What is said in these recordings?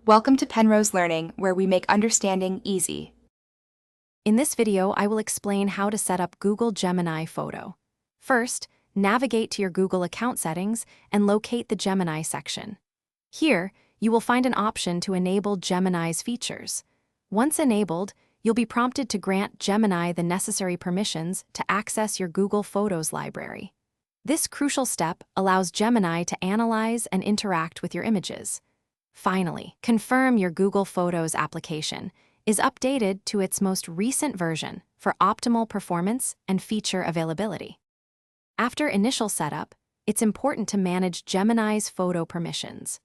Welcome to Penrose Learning, where we make understanding easy. In this video, I will explain how to set up Google Gemini Photo. First, navigate to your Google account settings and locate the Gemini section. Here, you will find an option to enable Gemini's features. Once enabled, you'll be prompted to grant Gemini the necessary permissions to access your Google Photos library. This crucial step allows Gemini to analyze and interact with your images. Finally, confirm your Google Photos application is updated to its most recent version for optimal performance and feature availability. After initial setup, it's important to manage Gemini's photo permissions.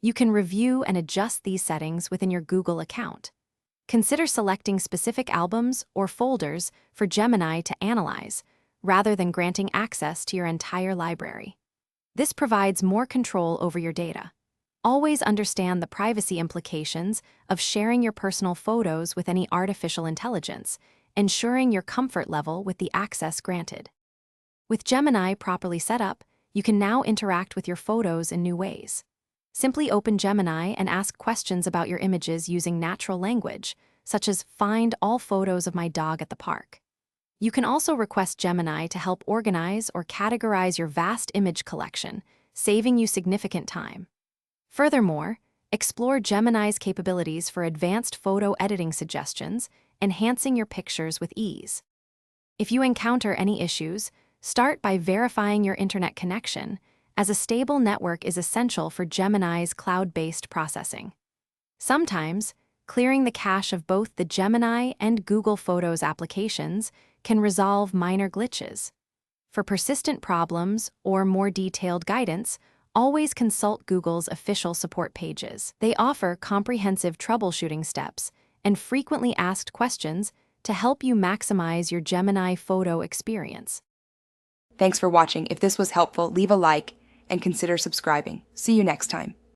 You can review and adjust these settings within your Google account. Consider selecting specific albums or folders for Gemini to analyze, rather than granting access to your entire library. This provides more control over your data. Always understand the privacy implications of sharing your personal photos with any artificial intelligence, ensuring your comfort level with the access granted. With Gemini properly set up, you can now interact with your photos in new ways. Simply open Gemini and ask questions about your images using natural language, such as "Find all photos of my dog at the park." You can also request Gemini to help organize or categorize your vast image collection, saving you significant time. Furthermore, explore Gemini's capabilities for advanced photo editing suggestions, enhancing your pictures with ease. If you encounter any issues, start by verifying your internet connection, as a stable network is essential for Gemini's cloud-based processing. Sometimes, clearing the cache of both the Gemini and Google Photos applications can resolve minor glitches. For persistent problems or more detailed guidance, always consult Google's official support pages. They offer comprehensive troubleshooting steps and frequently asked questions to help you maximize your Gemini photo experience. Thanks for watching. If this was helpful, leave a like and consider subscribing. See you next time.